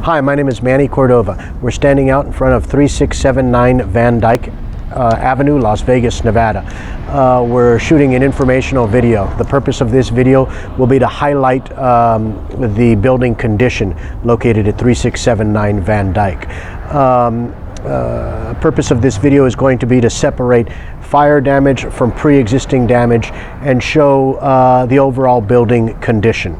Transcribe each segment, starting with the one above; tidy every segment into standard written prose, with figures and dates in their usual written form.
Hi, my name is Manny Cordova. We're standing out in front of 3679 Van Dyke Avenue, Las Vegas, Nevada. We're shooting an informational video. The purpose of this video will be to highlight the building condition located at 3679 Van Dyke. Purpose of this video is going to be to separate fire damage from pre-existing damage and show the overall building condition.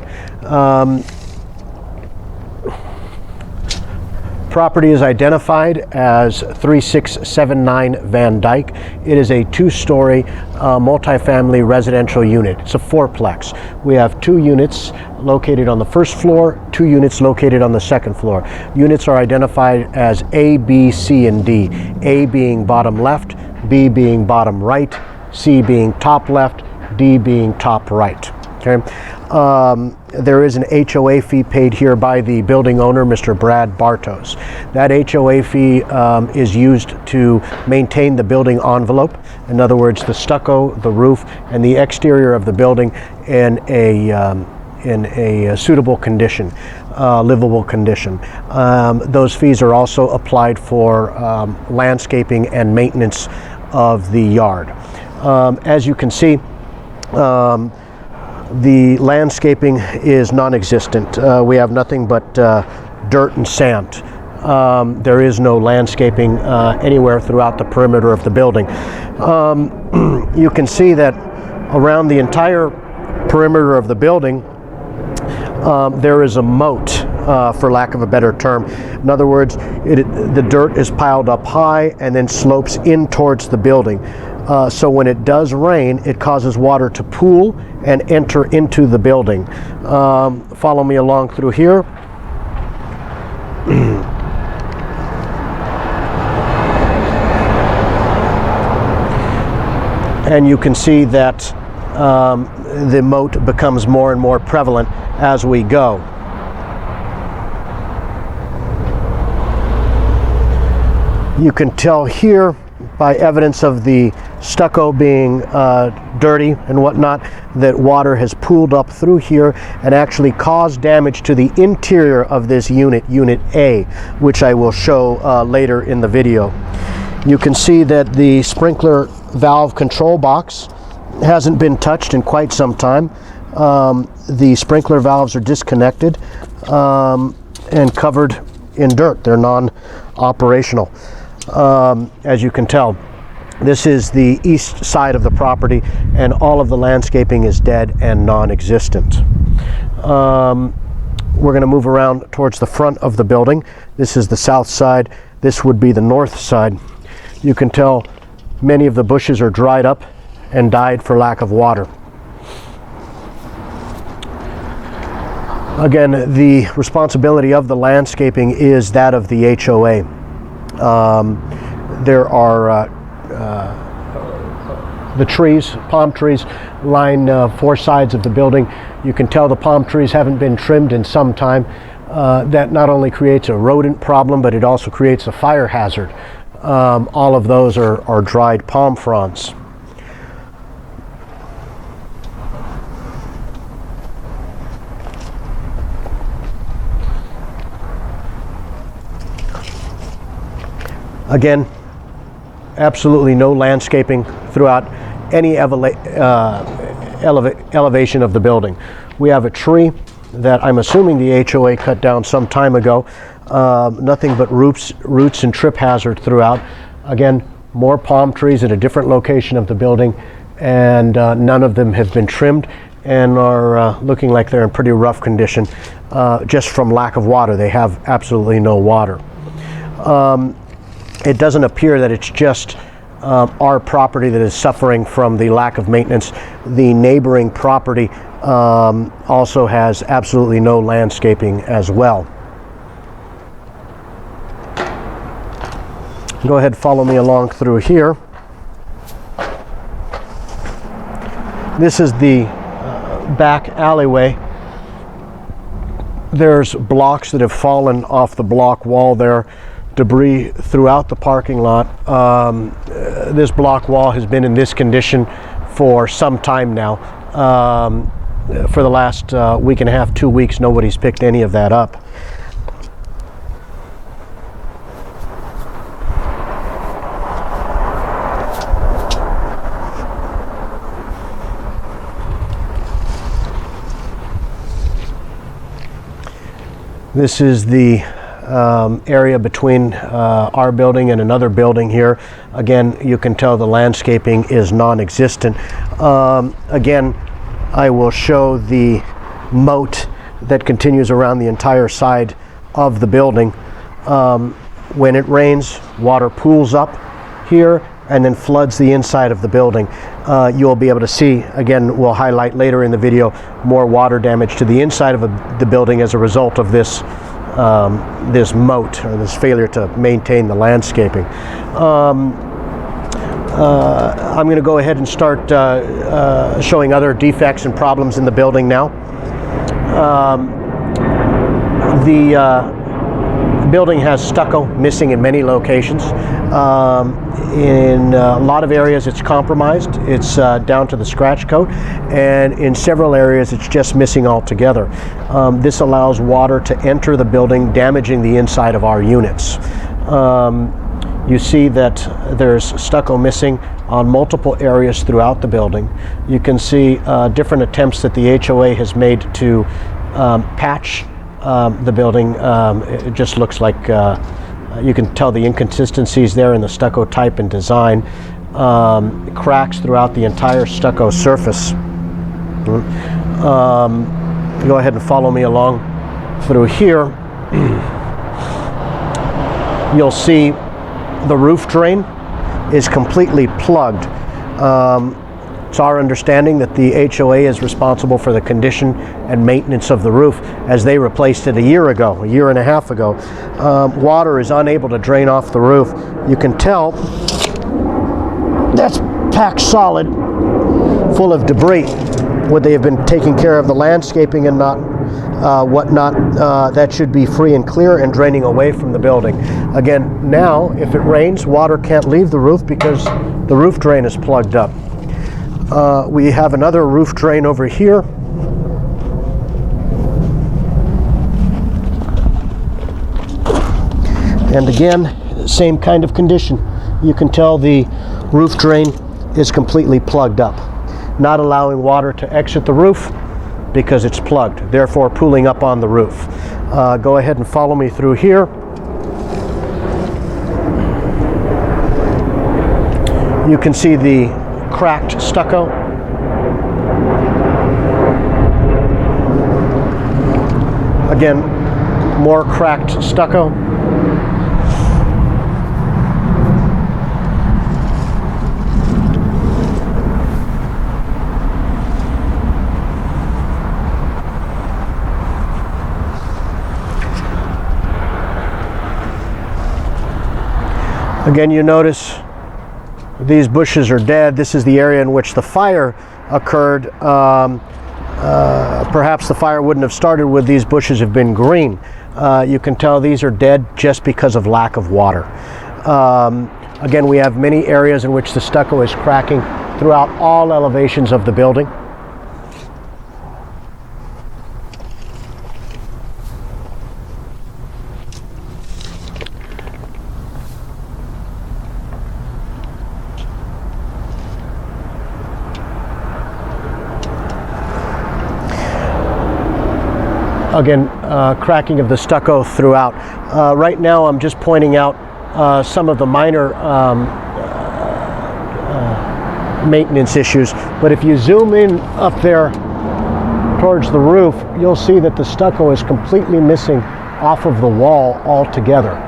Property is identified as 3679 Van Dyke. It is a two-story multifamily residential unit. It's a fourplex. We have 2 units located on the first floor, 2 units located on the second floor. Units are identified as A, B, C, and D. A being bottom left, B being bottom right, C being top left, D being top right. Okay. There is an HOA fee paid here by the building owner, Mr. Brad Bartos. That HOA fee is used to maintain the building envelope. In other words, the stucco, the roof, and the exterior of the building in a suitable condition, livable condition. Those fees are also applied for landscaping and maintenance of the yard. As you can see, the landscaping is non-existent. We have nothing but dirt and sand. There is no landscaping anywhere throughout the perimeter of the building. You can see that around the entire perimeter of the building there is a moat, for lack of a better term. In other words, the dirt is piled up high and then slopes in towards the building. So when it does rain, it causes water to pool and enter into the building. Follow me along through here. And you can see that the moat becomes more and more prevalent as we go. You can tell here by evidence of the stucco being dirty and whatnot that water has pooled up through here and actually caused damage to the interior of this unit, Unit A, which I will show later in the video. You can see that the sprinkler valve control box hasn't been touched in quite some time. The sprinkler valves are disconnected and covered in dirt. They're non-operational. As you can tell, this is the east side of the property and all of the landscaping is dead and non-existent. We're going to move around towards the front of the building. This is the south side. This would be the north side. You can tell many of the bushes are dried up and died for lack of water. Again, the responsibility of the landscaping is that of the HOA. There are the trees, palm trees, line 4 sides of the building. You can tell the palm trees haven't been trimmed in some time. That not only creates a rodent problem, but it also creates a fire hazard. All of those are dried palm fronds. Again, absolutely no landscaping throughout any elevation of the building. We have a tree that I'm assuming the HOA cut down some time ago. Nothing but roots and trip hazard throughout. Again, more palm trees at a different location of the building, and none of them have been trimmed and are looking like they're in pretty rough condition just from lack of water. They have absolutely no water. It doesn't appear that it's just our property that is suffering from the lack of maintenance. The neighboring property also has absolutely no landscaping as well. Go ahead, follow me along through here. This is the back alleyway. There's blocks that have fallen off the block wall there. Debris throughout the parking lot. This block wall has been in this condition for some time now. For the last week and a half, 2 weeks, nobody's picked any of that up. This is the area between our building and another building here. Again, you can tell the landscaping is non-existent. Again, I will show the moat that continues around the entire side of the building. When it rains, water pools up here and then floods the inside of the building. You'll be able to see, again, we'll highlight later in the video, more water damage to the inside of the building as a result of this this moat, or this failure to maintain the landscaping. I'm going to go ahead and start showing other defects and problems in the building now. The building has stucco missing in many locations. In a lot of areas it's compromised. It's down to the scratch coat, and in several areas it's just missing altogether. This allows water to enter the building, damaging the inside of our units. You see that there's stucco missing on multiple areas throughout the building. You can see different attempts that the HOA has made to patch the building. It just looks like you can tell the inconsistencies there in the stucco type and design. Cracks throughout the entire stucco surface. Go ahead and follow me along through here. You'll see the roof drain is completely plugged. It's our understanding that the HOA is responsible for the condition and maintenance of the roof, as they replaced it a year and a half ago. Water is unable to drain off the roof. You can tell that's packed solid, full of debris. Would they have been taking care of the landscaping and not whatnot? That should be free and clear and draining away from the building. Again, now if it rains, water can't leave the roof because the roof drain is plugged up. We have another roof drain over here. And again, same kind of condition. You can tell the roof drain is completely plugged up, not allowing water to exit the roof because it's plugged, therefore pooling up on the roof. Go ahead and follow me through here. You can see the cracked stucco. Again, more cracked stucco. Again, you notice these bushes are dead. This is the area in which the fire occurred. Perhaps the fire wouldn't have started would these bushes have been green. You can tell these are dead just because of lack of water. Again, we have many areas in which the stucco is cracking throughout all elevations of the building. Again, cracking of the stucco throughout. Right now I'm just pointing out some of the minor maintenance issues, but if you zoom in up there towards the roof, you'll see that the stucco is completely missing off of the wall altogether.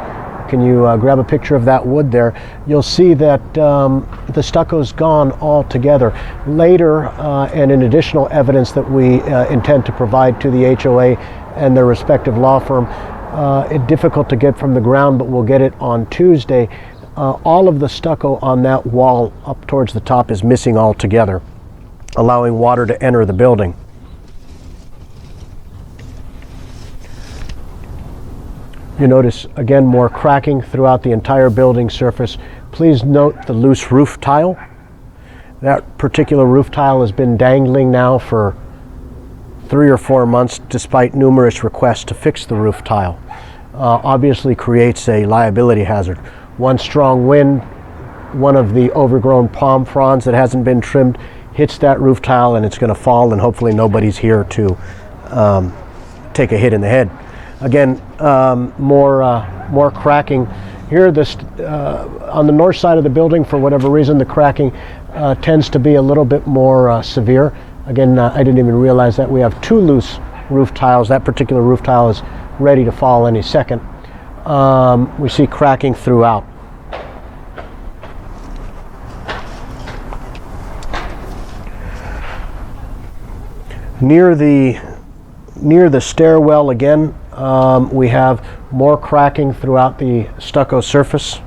Can you grab a picture of that wood there? You'll see that the stucco's gone altogether. Later, and in additional evidence that we intend to provide to the HOA and their respective law firm, it's difficult to get from the ground, but we'll get it on Tuesday. All of the stucco on that wall up towards the top is missing altogether, allowing water to enter the building. You notice, again, more cracking throughout the entire building surface. Please note the loose roof tile. That particular roof tile has been dangling now for 3 or 4 months, despite numerous requests to fix the roof tile. Obviously creates a liability hazard. One strong wind, one of the overgrown palm fronds that hasn't been trimmed hits that roof tile and it's going to fall, and hopefully nobody's here to take a hit in the head. Again, more cracking. Here, on the north side of the building, for whatever reason, the cracking tends to be a little bit more severe. Again, I didn't even realize that we have 2 loose roof tiles. That particular roof tile is ready to fall any second. We see cracking throughout. Near the stairwell again, we have more cracking throughout the stucco surface.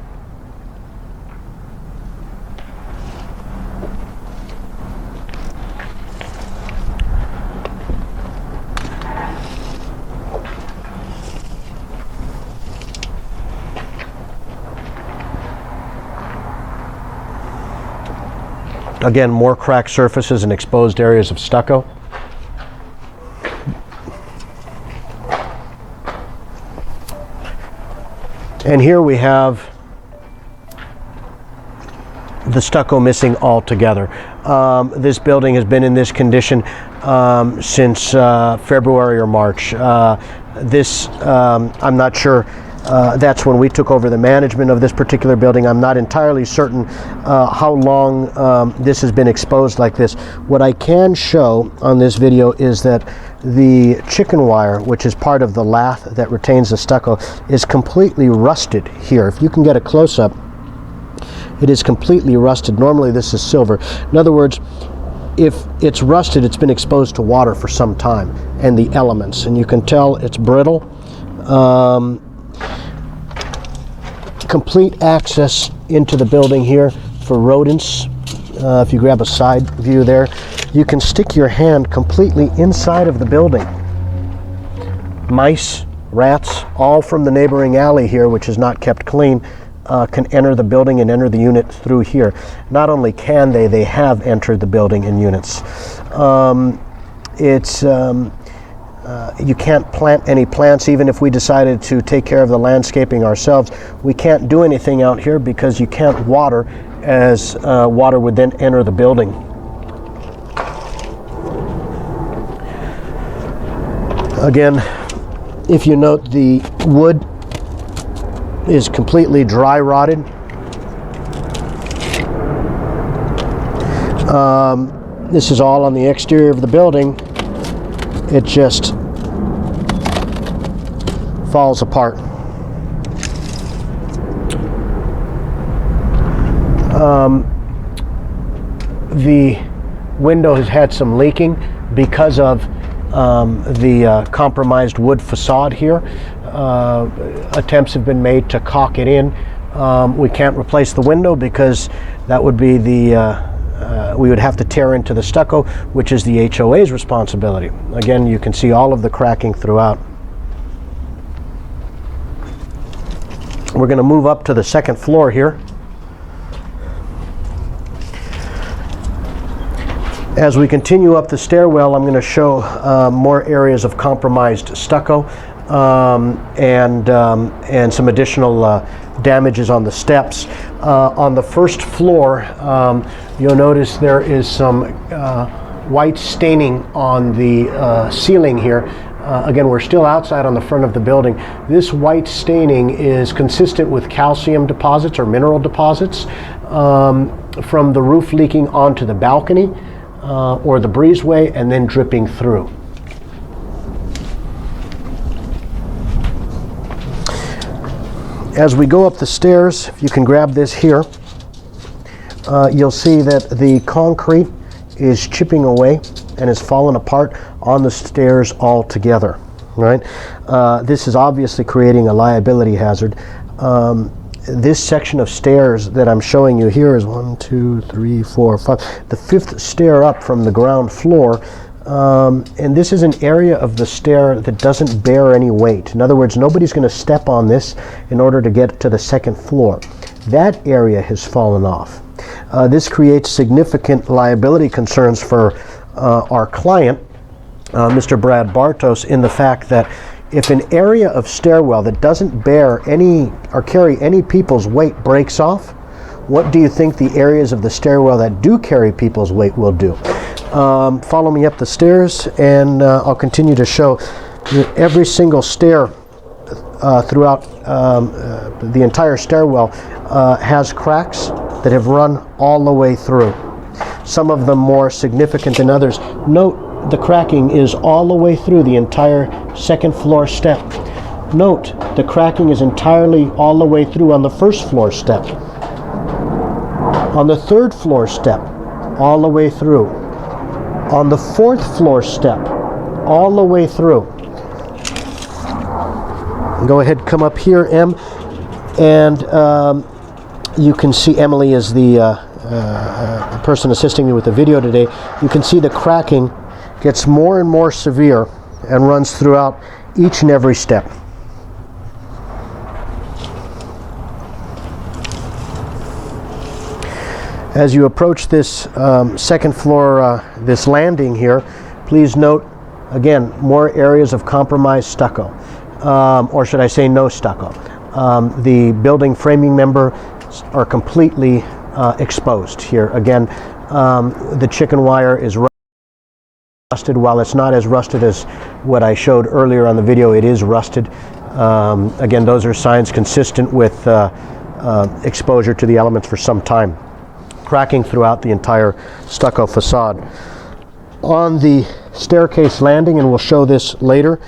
Again, more cracked surfaces and exposed areas of stucco. And here we have the stucco missing altogether. This building has been in this condition since February or March. I'm not sure. That's when we took over the management of this particular building. I'm not entirely certain how long this has been exposed like this. What I can show on this video is that the chicken wire, which is part of the lath that retains the stucco, is completely rusted here. If you can get a close-up, it is completely rusted. Normally this is silver. In other words, if it's rusted, it's been exposed to water for some time and the elements, and you can tell it's brittle. Complete access into the building here for rodents. If you grab a side view there, you can stick your hand completely inside of the building. Mice, rats, all from the neighboring alley here, which is not kept clean, can enter the building and enter the unit through here. Not only can they have entered the building in units. You can't plant any plants. Even if we decided to take care of the landscaping ourselves, we can't do anything out here because you can't water, as water would then enter the building. Again, if you note, the wood is completely dry rotted. This is all on the exterior of the building. It just falls apart. The window has had some leaking because of the compromised wood facade here. Attempts have been made to caulk it in. We can't replace the window because that would be we would have to tear into the stucco, which is the HOA's responsibility. Again, you can see all of the cracking throughout. We're going to move up to the second floor here. As we continue up the stairwell, I'm going to show more areas of compromised stucco and some additional damages on the steps. On the first floor, you'll notice there is some white staining on the ceiling here. Again, we're still outside on the front of the building. This white staining is consistent with calcium deposits or mineral deposits from the roof leaking onto the balcony or the breezeway and then dripping through. As we go up the stairs, if you can grab this here, you'll see that the concrete is chipping away and has fallen apart on the stairs altogether. Right? This is obviously creating a liability hazard. This section of stairs that I'm showing you here is 1, 2, 3, 4, 5, the 5th stair up from the ground floor. And this is an area of the stair that doesn't bear any weight. In other words, nobody's going to step on this in order to get to the second floor. That area has fallen off. This creates significant liability concerns for our client, Mr. Brad Bartos, in the fact that if an area of stairwell that doesn't bear any or carry any people's weight breaks off, what do you think the areas of the stairwell that do carry people's weight will do? Follow me up the stairs and I'll continue to show every single stair throughout the entire stairwell has cracks that have run all the way through. Some of them more significant than others. Note the cracking is all the way through the entire second floor step. Note the cracking is entirely all the way through on the first floor step. On the third floor step, all the way through. On the fourth floor step, all the way through. Go ahead, come up here, Em, and you can see Emily is the person assisting me with the video today. You can see the cracking gets more and more severe and runs throughout each and every step. As you approach this second floor, this landing here, please note, again, more areas of compromised stucco, or should I say no stucco. The building framing members are completely exposed here. Again, the chicken wire is rusted. While it's not as rusted as what I showed earlier on the video, it is rusted. Again, those are signs consistent with exposure to the elements for some time. Cracking throughout the entire stucco facade. On the staircase landing, and we'll show this later,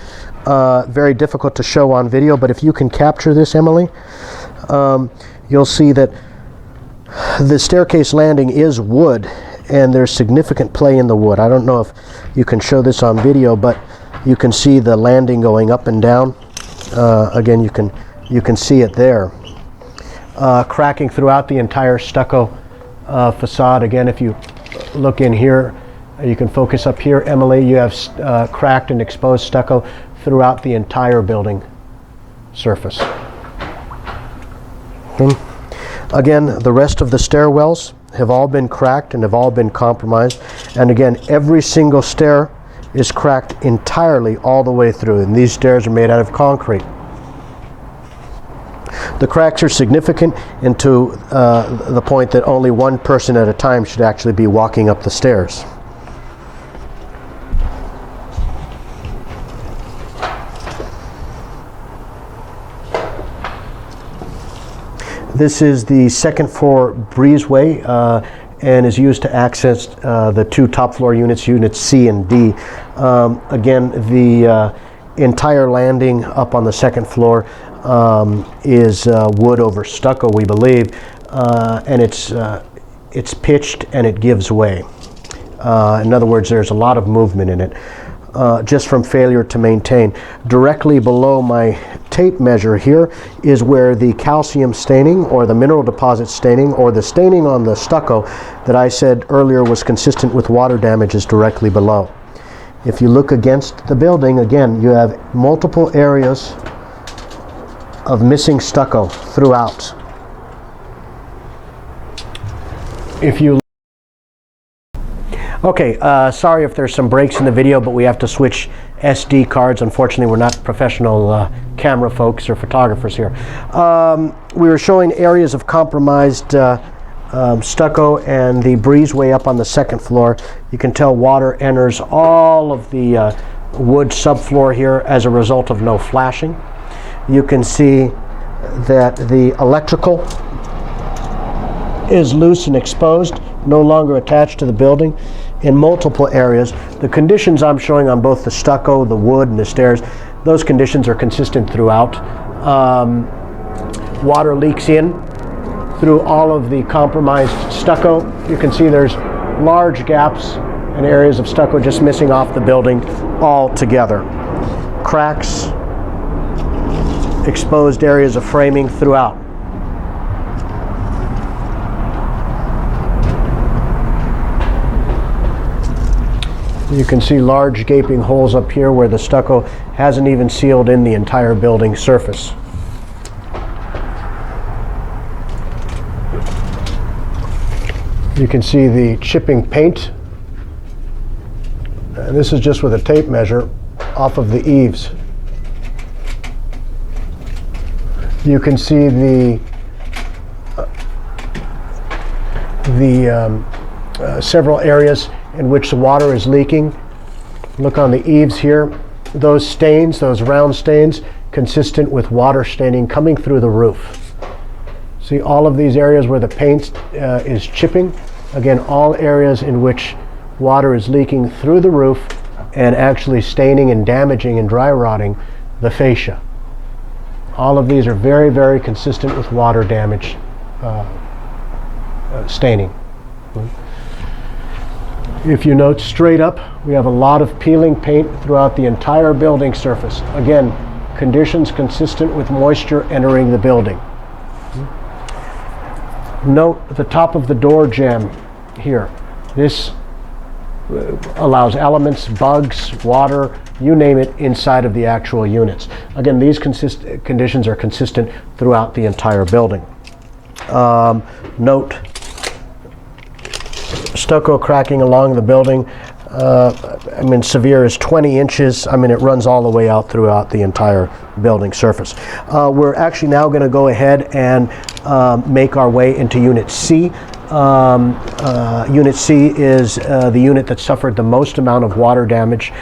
very difficult to show on video, but if you can capture this, Emily, you'll see that the staircase landing is wood, and there's significant play in the wood. I don't know if you can show this on video, but you can see the landing going up and down. Again, you can see it there. Cracking throughout the entire stucco facade. Again, if you look in here, you can focus up here, Emily, you have cracked and exposed stucco throughout the entire building surface. Again, the rest of the stairwells have all been cracked and have all been compromised. And again, every single stair is cracked entirely all the way through, and these stairs are made out of concrete. The cracks are significant, and to the point that only one person at a time should actually be walking up the stairs. This is the second floor breezeway and is used to access the two top floor units, units C and D. Again, the entire landing up on the second floor is wood over stucco, we believe, and it's pitched and it gives way. In other words, there's a lot of movement in it, just from failure to maintain. Directly below my tape measure here is where the calcium staining or the mineral deposit staining or the staining on the stucco that I said earlier was consistent with water damage is directly below. If you look against the building, again, you have multiple areas of missing stucco throughout. If you Okay, sorry if there's some breaks in the video, but we have to switch SD cards. Unfortunately, we're not professional camera folks or photographers here. We were showing areas of compromised stucco and the breezeway up on the second floor. You can tell water enters all of the wood subfloor here as a result of no flashing. You can see that the electrical is loose and exposed, no longer attached to the building in multiple areas. The conditions I'm showing on both the stucco, the wood, and the stairs, those conditions are consistent throughout. Water leaks in through all of the compromised stucco. You can see there's large gaps and areas of stucco just missing off the building altogether. Cracks, exposed areas of framing throughout. You can see large gaping holes up here where the stucco hasn't even sealed in the entire building surface. You can see the chipping paint. And this is just with a tape measure off of the eaves. You can see the several areas in which the water is leaking. Look on the eaves here. Those stains, those round stains, consistent with water staining coming through the roof. See all of these areas where the paint is chipping? Again, all areas in which water is leaking through the roof and actually staining and damaging and dry rotting the fascia. All of these are very, very consistent with water damage staining. If you note straight up, we have a lot of peeling paint throughout the entire building surface. Again, conditions consistent with moisture entering the building. Note the top of the door jamb here. This allows elements, bugs, water, you name it, inside of the actual units. Again, these conditions are consistent throughout the entire building. Note stucco cracking along the building. I mean, severe is 20 inches. I mean, it runs all the way out throughout the entire building surface. We're actually now going to go ahead and make our way into Unit C. Unit C is the unit that suffered the most amount of water damage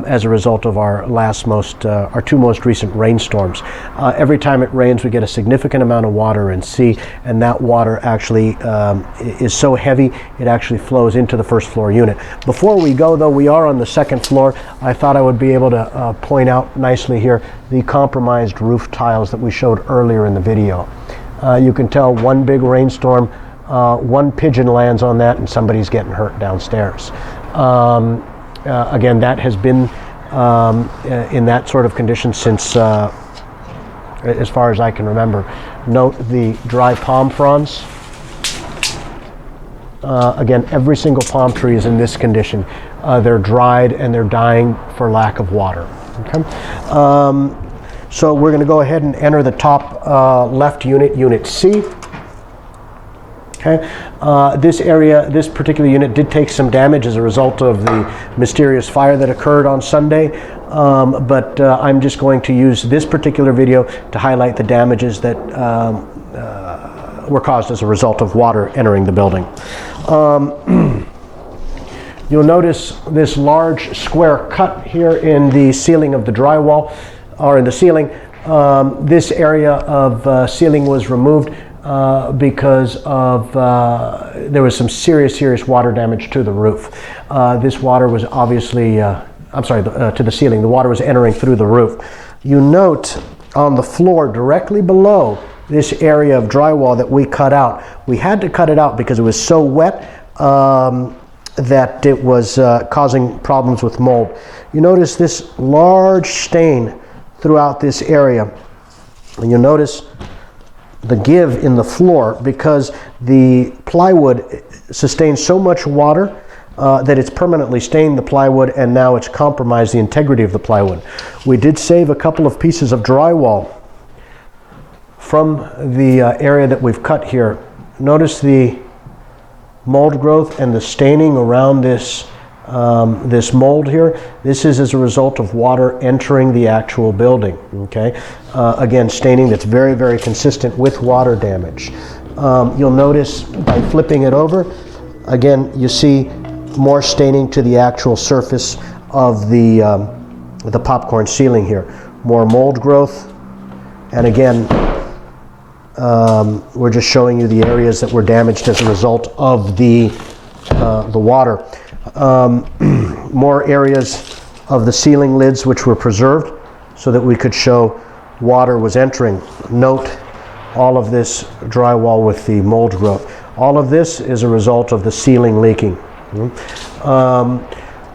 as a result of our two most recent rainstorms. Every time it rains, we get a significant amount of water in C, and that water actually is so heavy it actually flows into the first floor unit. Before we go, though, we are on the second floor. I thought I would be able to point out nicely here the compromised roof tiles that we showed earlier in the video. You can tell one big rainstorm, one pigeon lands on that and somebody's getting hurt downstairs. Again, that has been in that sort of condition since as far as I can remember. Note the dry palm fronds. Again, every single palm tree is in this condition. They're dried and they're dying for lack of water. Okay? So we're going to go ahead and enter the top left unit, Unit C. Okay. This particular unit did take some damage as a result of the mysterious fire that occurred on Sunday, but I'm just going to use this particular video to highlight the damages that were caused as a result of water entering the building. You'll notice this large square cut here in the ceiling of the drywall, or in the ceiling. This area of ceiling was removed because of there was some serious water damage to the roof. This water was obviously, to the ceiling. The water was entering through the roof. You note on the floor directly below this area of drywall that we cut out. We had to cut it out because it was so wet that it was causing problems with mold. You notice this large stain throughout this area. And you notice the give in the floor because the plywood sustains so much water that it's permanently stained the plywood, and now it's compromised the integrity of the plywood. We did save a couple of pieces of drywall from the area that we've cut here. Notice the mold growth and the staining around this this mold here. This is as a result of water entering the actual building. Okay, again, staining that's very consistent with water damage. You'll notice by flipping it over, again, you see more staining to the actual surface of the popcorn ceiling here. More mold growth, and again, we're just showing you the areas that were damaged as a result of the water. More areas of the ceiling lids which were preserved so that we could show water was entering. Note all of this drywall with the mold growth. All of this is a result of the ceiling leaking.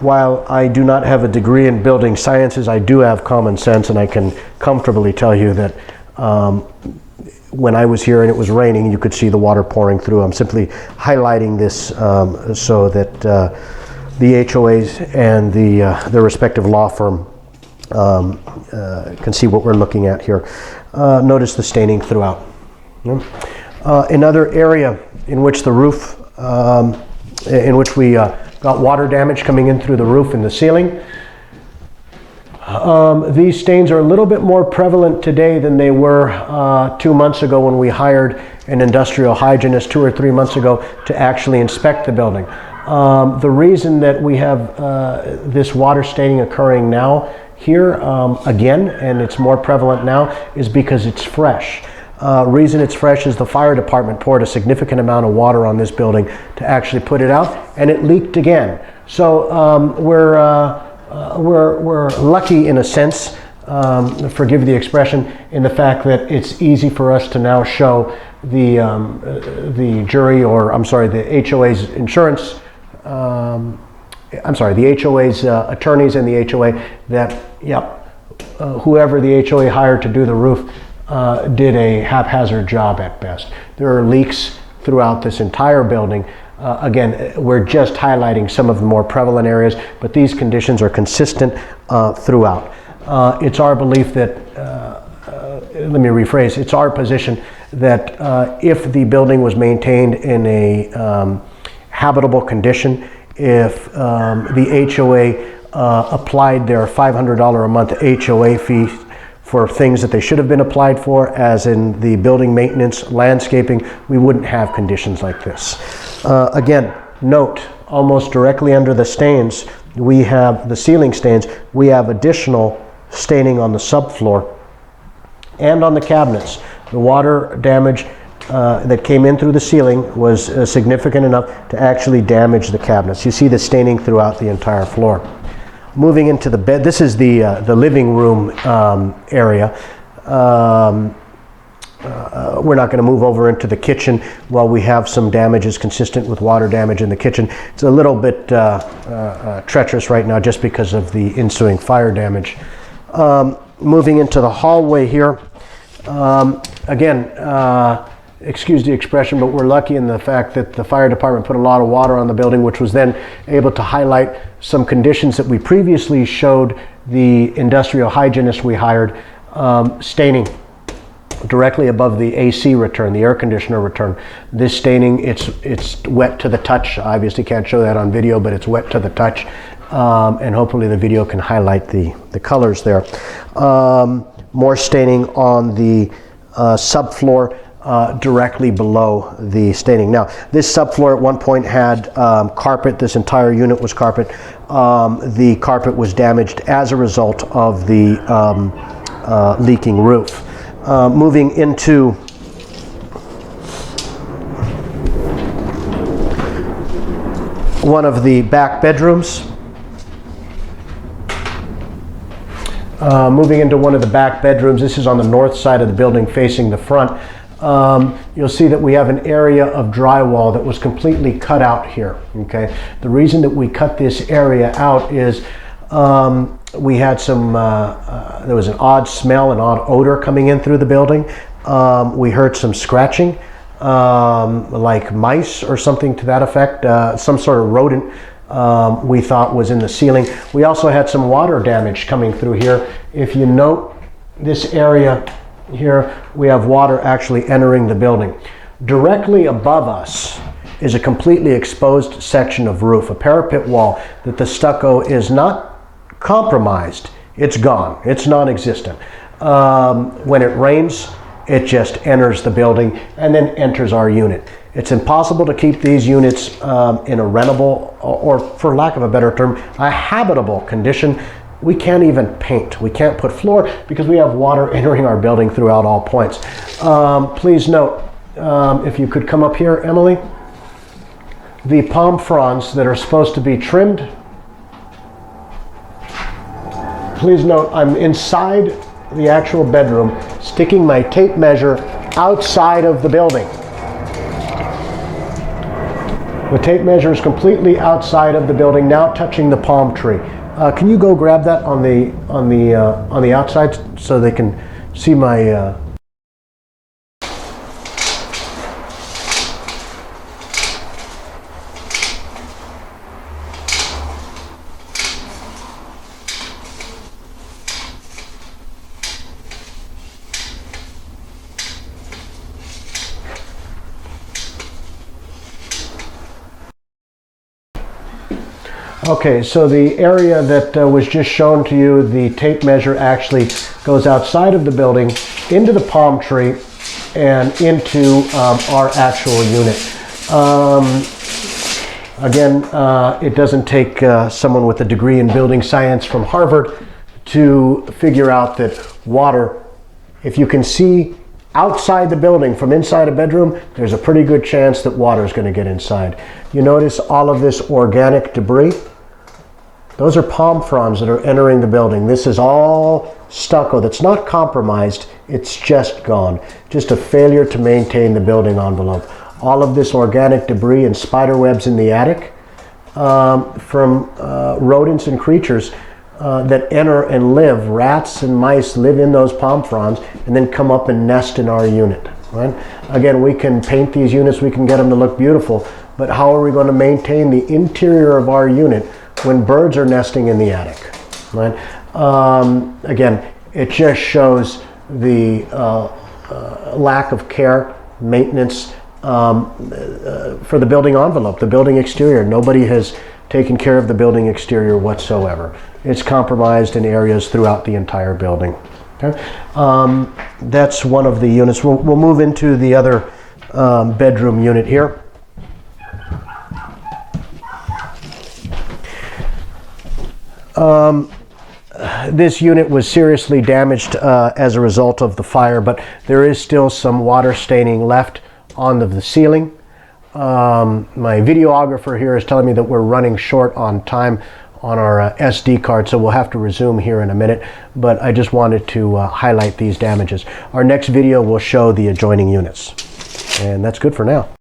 While I do not have a degree in building sciences, I do have common sense, and I can comfortably tell you that when I was here and it was raining, you could see the water pouring through. I'm simply highlighting this so that the HOAs and the respective law firm can see what we're looking at here. Notice the staining throughout. Another area in which the roof, in which we got water damage coming in through the roof and the ceiling. These stains are a little bit more prevalent today than they were 2 months ago when we hired an industrial hygienist 2 or 3 months ago to actually inspect the building. The reason that we have this water staining occurring now here, again, and it's more prevalent now, is because it's fresh. Reason it's fresh is the fire department poured a significant amount of water on this building to actually put it out, and it leaked again. So we're lucky in a sense, forgive the expression, in the fact that it's easy for us to now show the jury, or I'm sorry, the HOA's insurance, the HOA's attorneys and the HOA that, whoever the HOA hired to do the roof did a haphazard job at best. There are leaks throughout this entire building. Again, we're just highlighting some of the more prevalent areas, but these conditions are consistent throughout. It's our belief that, let me rephrase, it's our position that if the building was maintained in a habitable condition, if the HOA applied their $500 a month HOA fee for things that they should have been applied for, as in the building maintenance, landscaping, we wouldn't have conditions like this. Again, note, almost directly under the stains, we have the ceiling stains, we have additional staining on the subfloor and on the cabinets. The water damage that came in through the ceiling was significant enough to actually damage the cabinets. You see the staining throughout the entire floor. Moving into the bed, this is the living room area. We're not going to move over into the kitchen while we have some damages consistent with water damage in the kitchen. It's a little bit treacherous right now just because of the ensuing fire damage. Moving into the hallway here, again, excuse the expression, but we're lucky in the fact that the fire department put a lot of water on the building, which was then able to highlight some conditions that we previously showed the industrial hygienist we hired, staining directly above the AC return, the air conditioner return. This staining, it's wet to the touch. I obviously can't show that on video, but it's wet to the touch. And hopefully the video can highlight the colors there. More staining on the subfloor directly below the staining. Now, this subfloor at one point had carpet. This entire unit was carpet. The carpet was damaged as a result of the leaking roof. Moving into one of the back bedrooms. Moving into one of the back bedrooms, this is on the north side of the building facing the front. You'll see that we have an area of drywall that was completely cut out here. Okay, the reason that we cut this area out is we had some, there was an odd smell, an odd odor coming in through the building. We heard some scratching, like mice or something to that effect, some sort of rodent we thought was in the ceiling. We also had some water damage coming through here. If you note this area here, we have water actually entering the building. Directly above us is a completely exposed section of roof, a parapet wall that the stucco is not compromised. It's gone. It's non-existent. When it rains, it just enters the building and then enters our unit. It's impossible to keep these units in a rentable, or for lack of a better term, a habitable condition. We can't even paint. We can't put floor because we have water entering our building throughout all points. Please note, if you could come up here, Emily, the palm fronds that are supposed to be trimmed. Please note, I'm inside the actual bedroom, sticking my tape measure outside of the building. The tape measure is completely outside of the building, now touching the palm tree. Can you go grab that on the outside so they can see my? Okay, so the area that was just shown to you, the tape measure actually goes outside of the building, into the palm tree, and into our actual unit. Again, it doesn't take someone with a degree in building science from Harvard to figure out that water, if you can see outside the building from inside a bedroom, there's a pretty good chance that water is going to get inside. You notice all of this organic debris? Those are palm fronds that are entering the building. This is all stucco that's not compromised, it's just gone. Just a failure to maintain the building envelope. All of this organic debris and spider webs in the attic from rodents and creatures that enter and live. Rats and mice live in those palm fronds and then come up and nest in our unit. Right? Again, we can paint these units, we can get them to look beautiful, but how are we going to maintain the interior of our unit when birds are nesting in the attic? Right? Again, it just shows the lack of care, maintenance for the building envelope, the building exterior. Nobody has taken care of the building exterior whatsoever. It's compromised in areas throughout the entire building. Okay? That's one of the units. We'll move into the other bedroom unit here. This unit was seriously damaged as a result of the fire, but there is still some water staining left on the ceiling. My videographer here is telling me that we're running short on time on our SD card, so we'll have to resume here in a minute, but I just wanted to highlight these damages. Our next video will show the adjoining units, and that's good for now.